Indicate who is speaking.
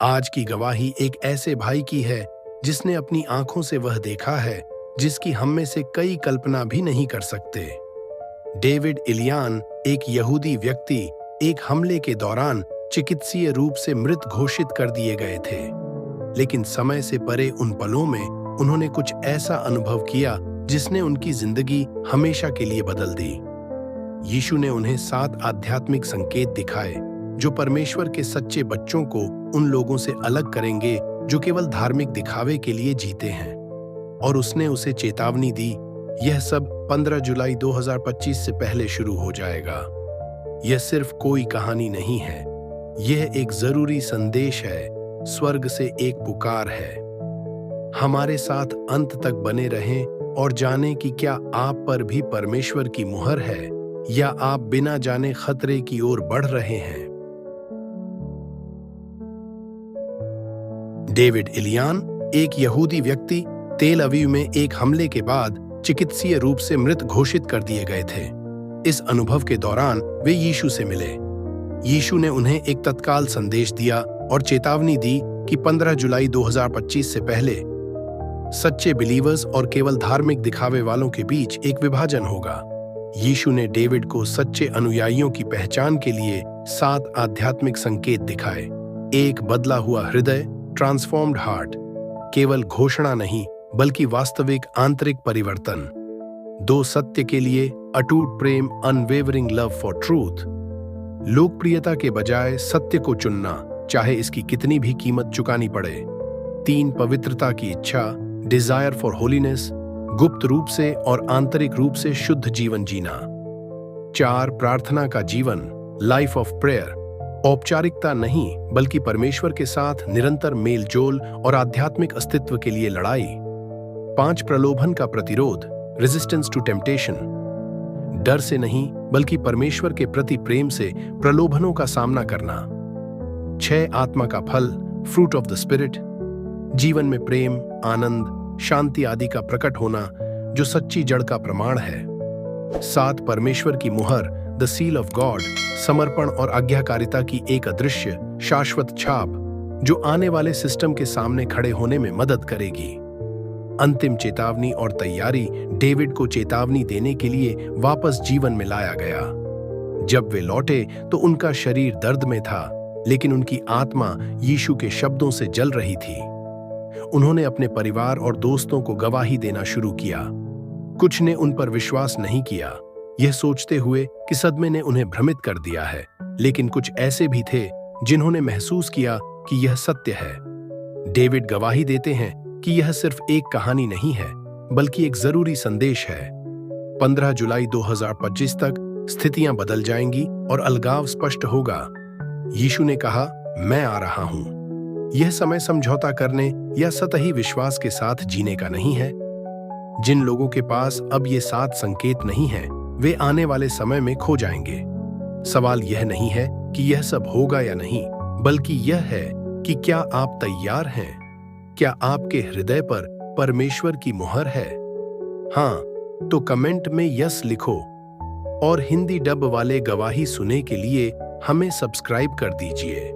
Speaker 1: आज की गवाही एक ऐसे भाई की है जिसने अपनी आंखों से वह देखा है जिसकी हम में से कई कल्पना भी नहीं कर सकते। डेविड इलियान, एक यहूदी व्यक्ति, एक हमले के दौरान चिकित्सीय रूप से मृत घोषित कर दिए गए थे। लेकिन समय से परे उन पलों में उन्होंने कुछ ऐसा अनुभव किया जिसने उनकी जिंदगी हमेशा के लिए बदल दी। यीशु ने उन्हें 7 आध्यात्मिक संकेत दिखाए जो परमेश्वर के सच्चे बच्चों को उन लोगों से अलग करेंगे जो केवल धार्मिक दिखावे के लिए जीते हैं। और उसने उसे चेतावनी दी, यह सब 15 जुलाई 2025 से पहले शुरू हो जाएगा। यह सिर्फ कोई कहानी नहीं है, यह एक जरूरी संदेश है, स्वर्ग से एक पुकार है। हमारे साथ अंत तक बने रहें और जानें कि क्या आप पर भी परमेश्वर की मुहर है या आप बिना जाने खतरे की ओर बढ़ रहे हैं। डेविड इलियान, एक यहूदी व्यक्ति, तेल अवीव में एक हमले के बाद चिकित्सीय रूप से मृत घोषित कर दिए गए थे। इस अनुभव के दौरान वे यीशु से मिले। यीशु ने उन्हें एक तत्काल संदेश दिया और चेतावनी दी कि 15 जुलाई 2025 से पहले सच्चे बिलीवर्स और केवल धार्मिक दिखावे वालों के बीच एक विभाजन होगा। यीशु ने डेविड को सच्चे अनुयायियों की पहचान के लिए 7 आध्यात्मिक संकेत दिखाए। एक बदला हुआ हृदय, ट्रांसफॉर्म्ड हार्ट, केवल घोषणा नहीं बल्कि वास्तविक आंतरिक परिवर्तन। 2 सत्य के लिए अटूट प्रेम, अनवेवरिंग लव फॉर ट्रूथ। लोकप्रियता के बजाय सत्य को चुनना, चाहे इसकी कितनी भी कीमत चुकानी पड़े। 3 पवित्रता की इच्छा, डिजायर फॉर होलीनेस, गुप्त रूप से और आंतरिक रूप से शुद्ध जीवन जीना। 4 प्रार्थना का जीवन, लाइफ ऑफ प्रेयर, औपचारिकता नहीं बल्कि परमेश्वर के साथ निरंतर मेलजोल और आध्यात्मिक अस्तित्व के लिए लड़ाई। 5 प्रलोभन का प्रतिरोध, रेजिस्टेंस टू टेम्पटेशन, डर से नहीं बल्कि परमेश्वर के प्रति प्रेम से प्रलोभनों का सामना करना। 6 आत्मा का फल, फ्रूट ऑफ द स्पिरिट, जीवन में प्रेम, आनंद, शांति आदि का प्रकट होना जो सच्ची जड़ का प्रमाण है। 7 परमेश्वर की मुहर, द सील ऑफ गॉड, समर्पण और आज्ञाकारिता की एक अदृश्य शाश्वत छाप जो आने वाले सिस्टम के सामने खड़े होने में मदद करेगी। अंतिम चेतावनी और तैयारी, डेविड को चेतावनी देने के लिए वापस जीवन में लाया गया। जब वे लौटे तो उनका शरीर दर्द में था, लेकिन उनकी आत्मा यीशु के शब्दों से जल रही थी। उन्होंने अपने परिवार और दोस्तों को गवाही देना शुरू किया। कुछ ने उन पर विश्वास नहीं किया, यह सोचते हुए कि सदमे ने उन्हें भ्रमित कर दिया है, लेकिन कुछ ऐसे भी थे जिन्होंने महसूस किया कि यह सत्य है। डेविड गवाही देते हैं कि यह सिर्फ एक कहानी नहीं है बल्कि एक जरूरी संदेश है। 15 जुलाई 2025 तक स्थितियां बदल जाएंगी और अलगाव स्पष्ट होगा। यीशु ने कहा, मैं आ रहा हूं। यह समय समझौता करने या सतही विश्वास के साथ जीने का नहीं है। जिन लोगों के पास अब ये 7 संकेत नहीं हैं, वे आने वाले समय में खो जाएंगे। सवाल यह नहीं है कि यह सब होगा या नहीं, बल्कि यह है कि क्या आप तैयार हैं? क्या आपके हृदय पर परमेश्वर की मुहर है? हाँ, तो कमेंट में यस लिखो और हिंदी डब वाले गवाही सुने के लिए हमें सब्सक्राइब कर दीजिए।